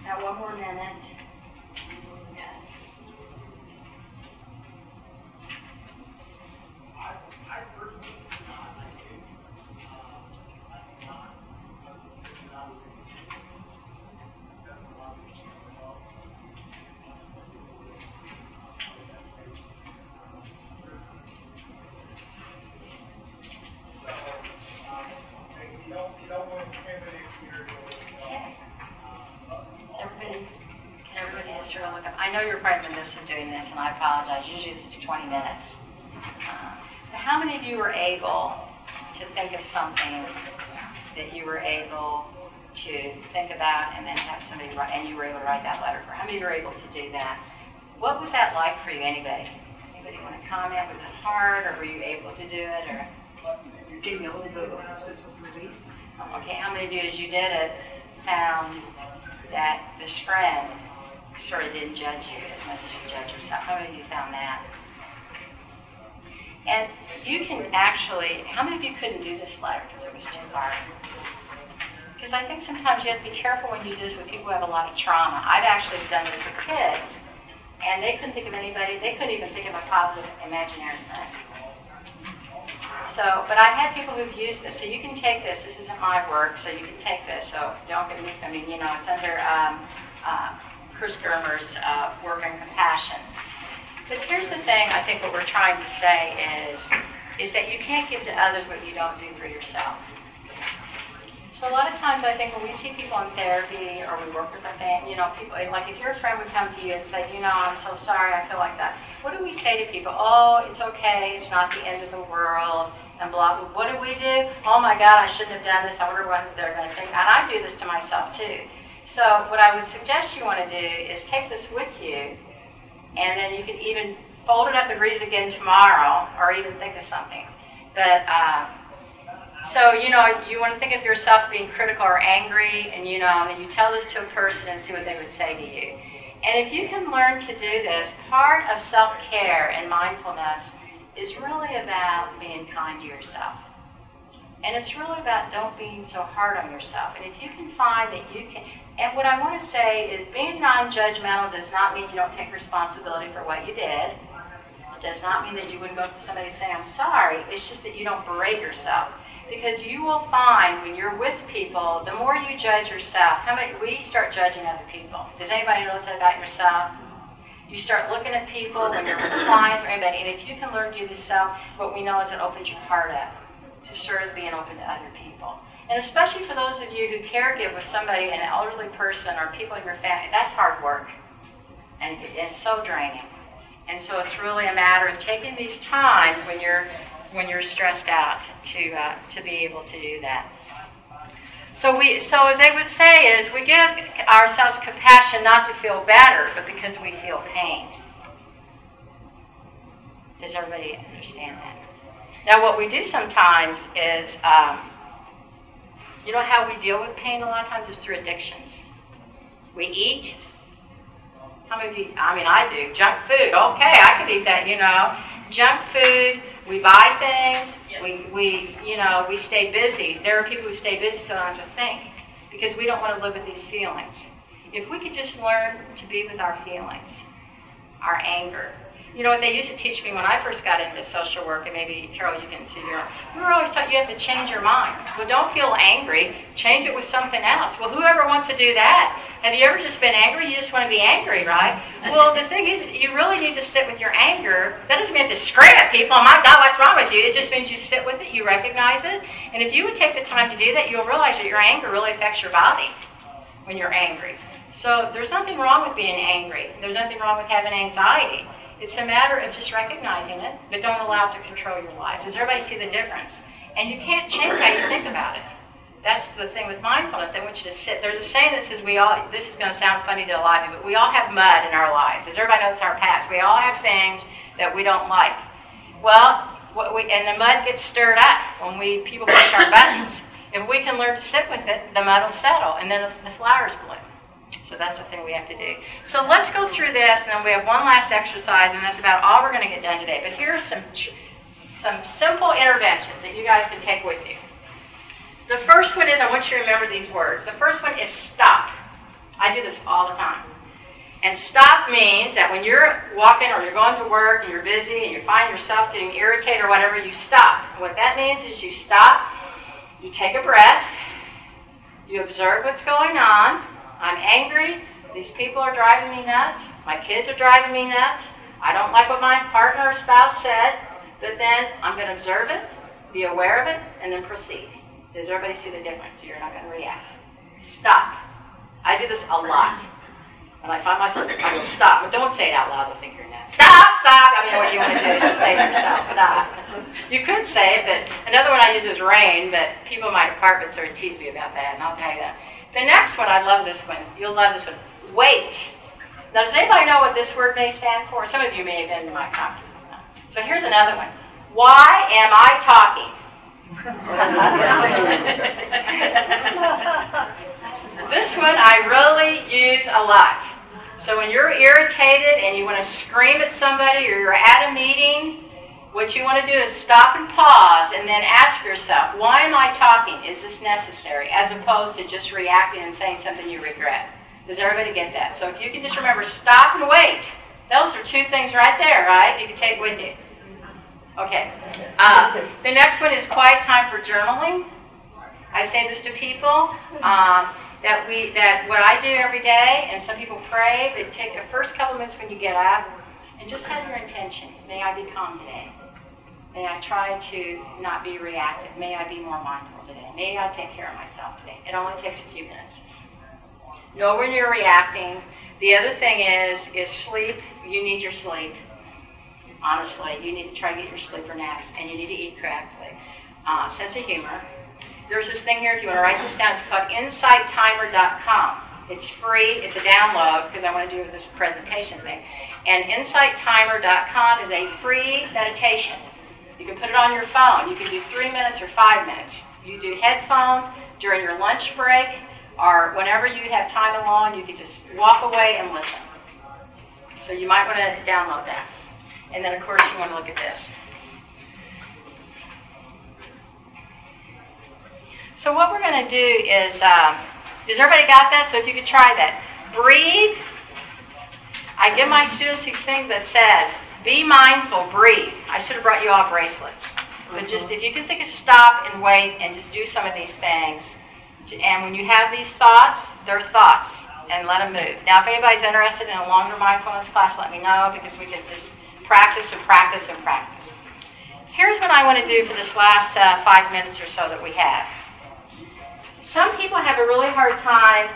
Now one more minute. I know you're probably been doing this, and I apologize. Usually it's 20 minutes. But how many of you were able to think of something that you were able to think about and then have somebody write, and you were able to write that letter for? How many of you were able to do that? What was that like for you, anybody? Anybody want to comment? Was it hard, or were you able to do it? Or It gave me a little bit of a sense of relief. okay, how many of you, as you did it, found that this friend sort of didn't judge you as much as you judge yourself? How many of you found that? And you can actually, how many of you couldn't do this letter because it was too hard? Because I think sometimes you have to be careful when you do this with people who have a lot of trauma. I've actually done this with kids And they couldn't think of anybody, they couldn't even think of a positive imaginary friend. So, but I've had people who've used this. So you can take this. This isn't my work, so you can take this. So don't get me, I mean, you know, it's under Chris Germer's work on compassion. But here's the thing, I think what we're trying to say is that you can't give to others what you don't do for yourself. So a lot of times I think when we see people in therapy or we work with a family, you know, people, like if your friend would come to you and say, you know, I'm so sorry, I feel like that. What do we say to people? Oh, it's okay, it's not the end of the world, and blah, blah. What do we do? Oh my God, I shouldn't have done this, I wonder what they're going to think. And I do this to myself too. So what I would suggest you want to do is take this with you, and then you can even fold it up and read it again tomorrow, or even think of something. But, so, you know, you want to think of yourself being critical or angry, and, you know, and then you tell this to a person and see what they would say to you. And if you can learn to do this, part of self-care and mindfulness is really about being kind to yourself. And it's really about don't being so hard on yourself. And if you can find that you can, and what I want to say is being non-judgmental does not mean you don't take responsibility for what you did. It does not mean that you wouldn't go up to somebody and say, I'm sorry. It's just that you don't berate yourself. Because you will find when you're with people, the more you judge yourself, we start judging other people. Does anybody know that about yourself? You start looking at people when you're with clients or anybody, and if you can learn to do this self, what we know is it opens your heart up to serve being open to other people. And especially for those of you who caregive with somebody, an elderly person or people in your family, that's hard work. And it's so draining. And so it's really a matter of taking these times when you're stressed out to be able to do that. So as they would say is we give ourselves compassion not to feel better, but because we feel pain. Does everybody understand that? Now what we do sometimes is, you know how we deal with pain a lot of times is through addictions. We eat. How many of you, I mean I do, junk food. Okay, I could eat that, you know. Junk food. We buy things, we stay busy. There are people who stay busy so they don't have to think because we don't want to live with these feelings. If we could just learn to be with our feelings, our anger. You know what they used to teach me when I first got into social work, and maybe, Carol, you can see here, we were always taught you have to change your mind. Well, don't feel angry. Change it with something else. Well, whoever wants to do that? Have you ever just been angry? You just want to be angry, right? Well, the thing is, you really need to sit with your anger. That doesn't mean you have to scream at people, oh my God, what's wrong with you? It just means you sit with it, you recognize it. And if you would take the time to do that, you'll realize that your anger really affects your body when you're angry. So there's nothing wrong with being angry. There's nothing wrong with having anxiety. It's a matter of just recognizing it, but don't allow it to control your lives. Does everybody see the difference? And you can't change how you think about it. That's the thing with mindfulness. They want you to sit. There's a saying that says this is going to sound funny to a lot of you, but we all have mud in our lives. Does everybody know it's our past? We all have things that we don't like. Well, and the mud gets stirred up when people push our buttons. If we can learn to sit with it, the mud will settle, and then the flowers bloom. So that's the thing we have to do. So let's go through this, and then we have one last exercise, and that's about all we're going to get done today. But here are some simple interventions that you guys can take with you. The first one is, I want you to remember these words. The first one is stop. I do this all the time. And stop means that when you're walking or you're going to work and you're busy and you find yourself getting irritated or whatever, you stop. And what that means is you stop, you take a breath, you observe what's going on. I'm angry. These people are driving me nuts. My kids are driving me nuts. I don't like what my partner or spouse said. But then I'm going to observe it, be aware of it, and then proceed. Does everybody see the difference? So you're not going to react. Stop. I do this a lot. When I find myself, I will stop. But don't say it out loud. They'll think you're nuts. Stop, stop. I mean, what you want to do is just say to yourself, stop. You could say it, but another one I use is rain, but people in my department sort of tease me about that, and I'll tell you that. The next one, I love this one. You'll love this one. Wait. Now, does anybody know what this word may stand for? Some of you may have been to my conferences. So here's another one. Why am I talking? This one I really use a lot. So when you're irritated and you want to scream at somebody or you're at a meeting, what you want to do is stop and pause and then ask yourself, why am I talking? Is this necessary? As opposed to just reacting and saying something you regret. Does everybody get that? So if you can just remember, stop and wait. Those are two things right there, right? You can take with you. Okay. The next one is quiet time for journaling. I say this to people that what I do every day, and some people pray, but take the first couple minutes when you get up and just have your intention. May I be calm today? May I try to not be reactive? May I be more mindful today? May I take care of myself today? It only takes a few minutes. Know when you're reacting. The other thing is sleep. You need your sleep. Honestly, you need to try to get your sleeper naps, and you need to eat correctly. Sense of humor. There's this thing here, if you want to write this down, it's called insighttimer.com. It's free. It's a download because I want to do this presentation thing. And insighttimer.com is a free meditation. You can put it on your phone. You can do 3 minutes or 5 minutes. You do headphones during your lunch break, or whenever you have time alone, you can just walk away and listen. So you might want to download that. And then, of course, you want to look at this. So what we're going to do is, does everybody got that? So if you could try that. Breathe. I give my students these things that says, be mindful, breathe. I should have brought you all bracelets. But just if you can think of stop and wait and just do some of these things. And when you have these thoughts, they're thoughts. And let them move. Now, if anybody's interested in a longer mindfulness class, let me know, because we can just practice and practice and practice. Here's what I want to do for this last 5 minutes or so that we have. Some people have a really hard time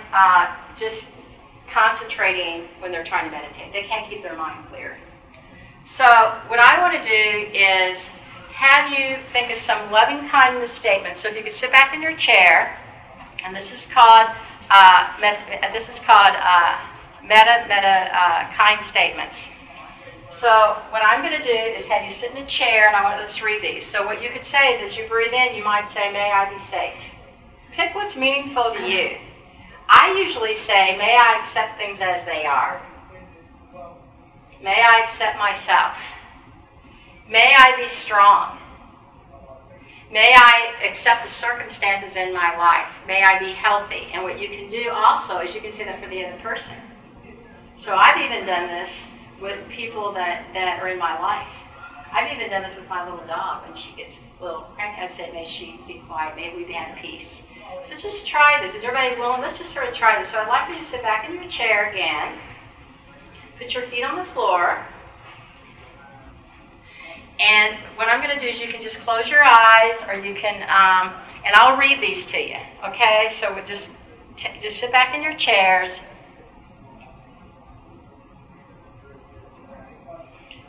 just concentrating when they're trying to meditate. They can't keep their mind clear. So what I want to do is have you think of some loving kindness statements. So if you could sit back in your chair, and this is called meta kind statements. So what I'm going to do is have you sit in a chair, and I want to read these. So what you could say is, as you breathe in, you might say, may I be safe. Pick what's meaningful to you. I usually say, may I accept things as they are. May I accept myself. May I be strong. May I accept the circumstances in my life. May I be healthy. And what you can do also is you can say that for the other person. So I've even done this with people that are in my life. I've even done this with my little dog. When she gets a little cranky, I say, may she be quiet. May we be at peace. So just try this. Is everybody willing? Let's just sort of try this. So I'd like for you to sit back in your chair again. Put your feet on the floor. And what I'm going to do is you can just close your eyes, or you can, and I'll read these to you. Okay? So we'll just sit back in your chairs.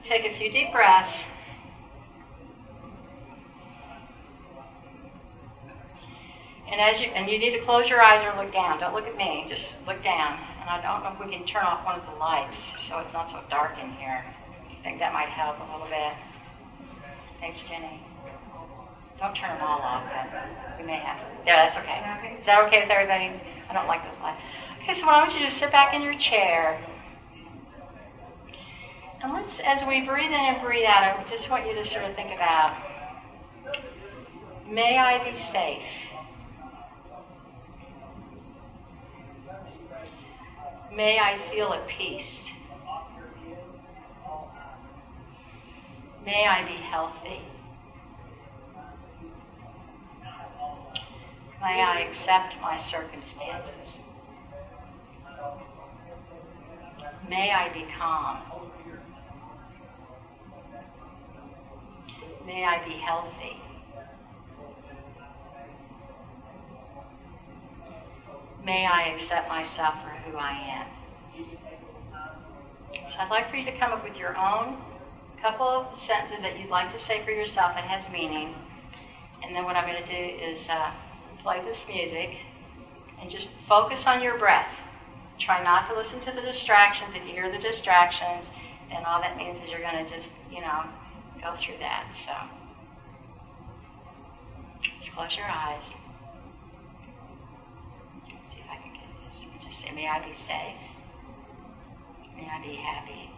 Take a few deep breaths. And you need to close your eyes or look down. Don't look at me. Just look down. And I don't know if we can turn off one of the lights so it's not so dark in here. I think that might help a little bit. Thanks, Jenny. Don't turn them all off. We may have to. Yeah, that's okay. Is that okay with everybody? I don't like those lights. Okay, so I want you to sit back in your chair. And let's, as we breathe in and breathe out, I just want you to sort of think about, may I be safe. May I feel at peace. May I be healthy. May I accept my circumstances. May I be calm. May I be healthy. May I accept myself for who I am. So I'd like for you to come up with your own couple of sentences that you'd like to say for yourself that has meaning. And then what I'm going to do is play this music and just focus on your breath. Try not to listen to the distractions. If you hear the distractions, then all that means is you're going to just, go through that. So just close your eyes. Let's see if I can get this. Just say, may I be safe. May I be happy.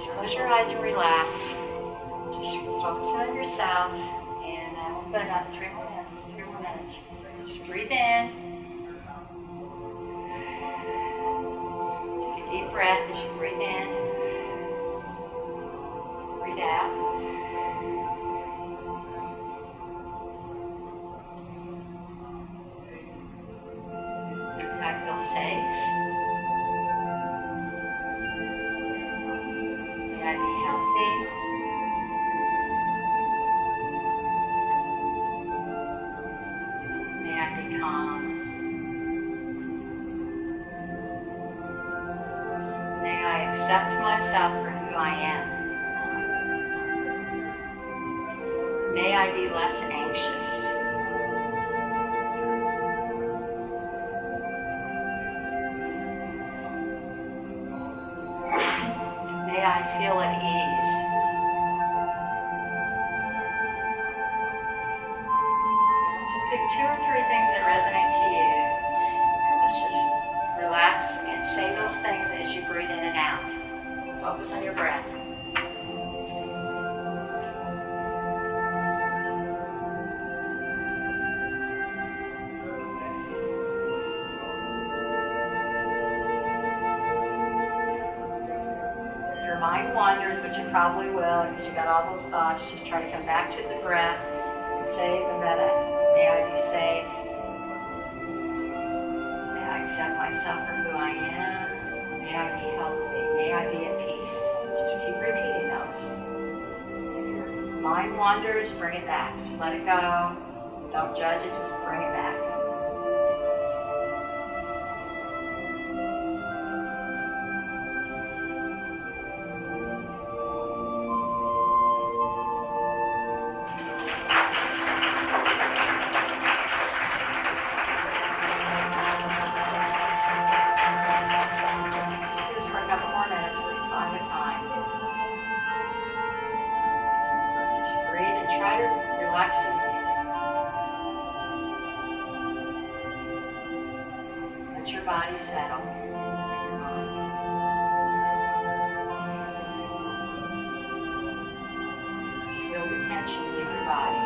Just close your eyes and relax. Just focus on yourself. And we'll put another 3 more minutes. 3 more minutes. Just breathe in. Take a deep breath as you breathe in. Breathe out. I feel safe. May I be healthy. May I be calm. May I accept myself for who I am. May I be less anxious. May I feel at ease. So pick 2 or 3 things that resonate to you, and let's just relax and say those things as you breathe in and out. Focus on your breath. Your mind wanders, which it probably will, because you got all those thoughts. Just try to come back to the breath and say the metta. May I be safe. May I accept myself for who I am. May I be healthy. May I be at peace. Just keep repeating those. If your mind wanders, bring it back. Just let it go. Don't judge it, just bring it back. Let your body settle. Just feel the tension in your body.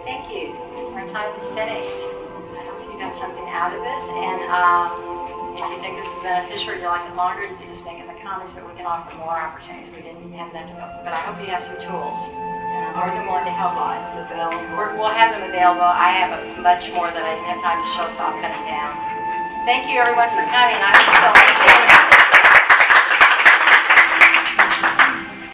Thank you. Our time is finished. I hope you got something out of this. And if you think this is beneficial or you like it longer, you can just make it in the comments, but we can offer more opportunities. We didn't have enough to go. But I hope you have some tools. More than willing to help. We'll have them available. I have much more that I didn't have time to show, so I'll cut it down. Thank you, everyone, for coming. I hope you felt